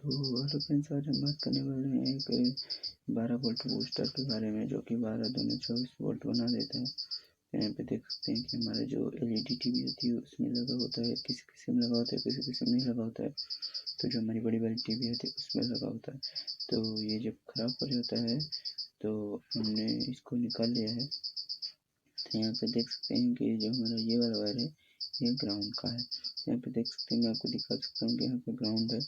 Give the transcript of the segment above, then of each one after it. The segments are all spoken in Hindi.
तो हेलो फ्रेंड्स, आज हम बात करने वाले हैं एक 12 वोल्ट बूस्टर के बारे में, जो कि 12 दूनी 24 वोल्ट बना देता है। तो यहाँ पे देख सकते हैं कि हमारा जो एलईडी टीवी होती है उसमें लगा होता है, किसी किसी में लगा होता है, किसी किसी में नहीं लगा होता है। तो जो हमारी बड़ी वाली टीवी होती है उसमें लगा होता है। तो ये जब खराब हो जाता है तो हमने इसको निकाल लिया है। तो यहाँ पे देख सकते हैं कि जो हमारा ये वाला वायर है ये ग्राउंड का है। यहाँ पे देख सकते हैं, मैं आपको दिखा सकता हूँ कि यहाँ पे ग्राउंड है।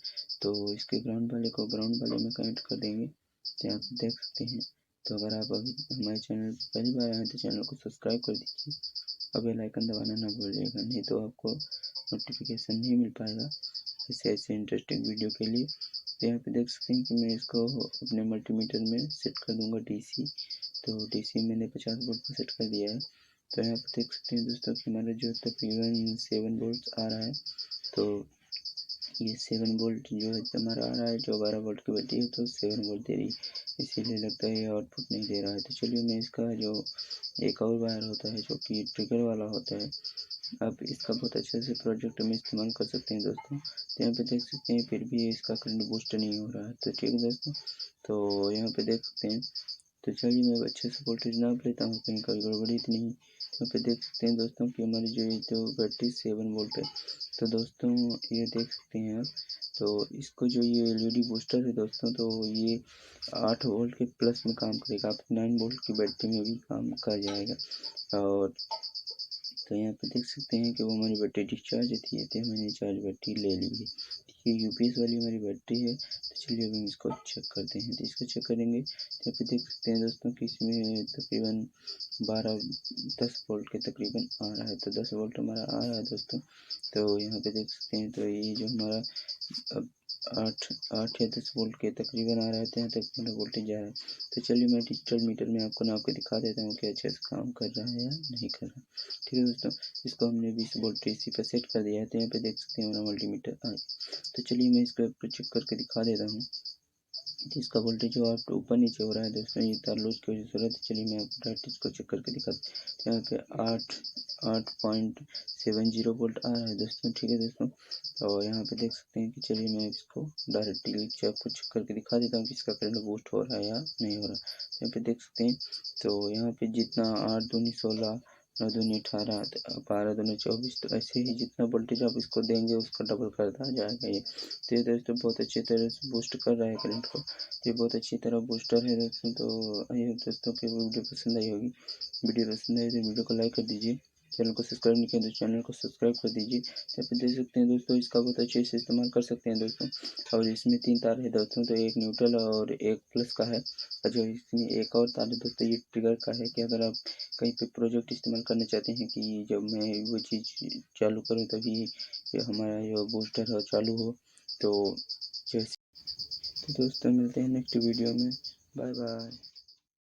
तो इसके ग्राउंड वाले को ग्राउंड वाले में कनेक्ट कर देंगे। तो यहाँ पे देख सकते हैं। तो अगर आप अभी हमारे चैनल पर पहली बार आए तो चैनल को सब्सक्राइब कर दीजिए और बेल आइकन दबाना ना भूलिएगा, नहीं तो आपको नोटिफिकेशन नहीं मिल पाएगा ऐसे इंटरेस्टिंग वीडियो के लिए। तो यहाँ पे देख सकते हैं कि मैं इसको अपने मल्टीमीटर में सेट कर दूंगा डीसी। तो डीसी मैंने 50 वोल्ट पर सेट कर दिया है। तो यहाँ पे देख सकते हैं दोस्तों कि हमारा जो तकरीबन 7 वोल्ट आ रहा है। तो ये 7 वोल्ट जो है हमारा आ रहा है, जो 12 वोल्ट की बैटरी है तो 7 वोल्ट दे रही, इसीलिए लगता है ये आउटपुट नहीं दे रहा है। तो चलिए मैं इसका जो एक और वायर होता है जो कि ट्रिगर वाला होता है, आप इसका बहुत अच्छे से प्रोजेक्ट में इस्तेमाल कर सकते हैं दोस्तों। तो यहाँ पे देख सकते हैं फिर भी इसका करंट बूस्ट नहीं हो रहा है। तो ठीक है दोस्तों, तो यहाँ पे देख सकते हैं। तो चलिए मैं अच्छे से वोल्टेज नाप लेता हूँ, कहीं कोई गड़बड़ी तो नहीं। यहाँ पे देख सकते हैं दोस्तों कि हमारी जो बैटरी 7 वोल्ट है। तो दोस्तों ये देख सकते हैं आप। तो इसको जो ये एलईडी बूस्टर है दोस्तों, तो ये 8 वोल्ट के प्लस में काम करेगा, आप 9 वोल्ट की बैटरी में भी काम कर जाएगा। और तो यहाँ पे देख सकते हैं कि वो हमारी बैटरी डिस्चार्ज थी, तो मैंने चार्ज बैटरी ले ली है। ये यूपीएस वाली हमारी बैटरी है। तो चलिए अब हम इसको चेक करते हैं। तो इसको चेक करेंगे तो यहाँ पे देख सकते हैं दोस्तों कि इसमें तकरीबन 10 वोल्ट के तकरीबन आ रहा है। तो 10 वोल्ट हमारा आ रहा है दोस्तों। तो यहाँ पे देख सकते हैं, तो ये जो हमारा अब 8 या 10 वोल्ट के तकरीबन आ रहा है, तो यहाँ तक मेरा वोल्टेज जा रहा है। तो चलिए मैं डिजिटल मीटर में आपको नाप के दिखा देता हूँ कि अच्छे से काम कर रहा है या नहीं कर रहा। ठीक है दोस्तों, इसको हमने 20 वोल्ट एसी पर सेट कर दिया है। तो यहाँ पे देख सकते हैं हमारा मल्टीमीटर आ गया। तो चलिए मैं इसको आपको चेक करके दिखा देता हूँ कि इसका वोल्टेज जो आप ऊपर नीचे हो रहा है दोस्तों, ये तार लूज की वजह से हो रहा है। तो चलिए मैं आपको डायरेक्ट इसको चेक करके दिखा दूँ। तो यहाँ पे 8.70 वोल्ट आ रहा है दोस्तों। ठीक है दोस्तों, और यहाँ पे देख सकते हैं कि चलिए मैं इसको डायरेक्टली आपको चेक करके दिखा देता हूँ कि इसका करंट बूस्ट हो रहा है या नहीं हो रहा। तो यहाँ पे देख सकते हैं, तो यहाँ पे जितना 8 दूनी 16, 9 दूनी 18, 12 दूनी 24, तो ऐसे ही जितना वोल्टेज आप इसको देंगे उसका डबल करता जाएगा ये। तो ये दोस्तों बहुत अच्छी तरह से बूस्ट कर रहा है करंट को। ये बहुत अच्छी तरह बूस्टर है दोस्तों। तो आइए दोस्तों की वीडियो पसंद आई होगी। वीडियो पसंद आई तो वीडियो को लाइक कर दीजिए, चैनल को सब्सक्राइब नहीं किया तो चैनल को सब्सक्राइब कर दीजिए। यहाँ पे देख सकते हैं दोस्तों, इसका बहुत अच्छे से इस्तेमाल कर सकते हैं दोस्तों। और इसमें 3 तार है दोस्तों, तो एक न्यूट्रल और एक प्लस का है। और जो इसमें एक और तार है दोस्तों, ये ट्रिगर का है कि अगर आप कहीं पे प्रोजेक्ट इस्तेमाल करना चाहते हैं कि जब मैं वो चीज़ चालू करूँ तभी ये हमारा जो बूस्टर है चालू हो। तो जैसे तो दोस्तों मिलते हैं नेक्स्ट वीडियो में। Bye bye.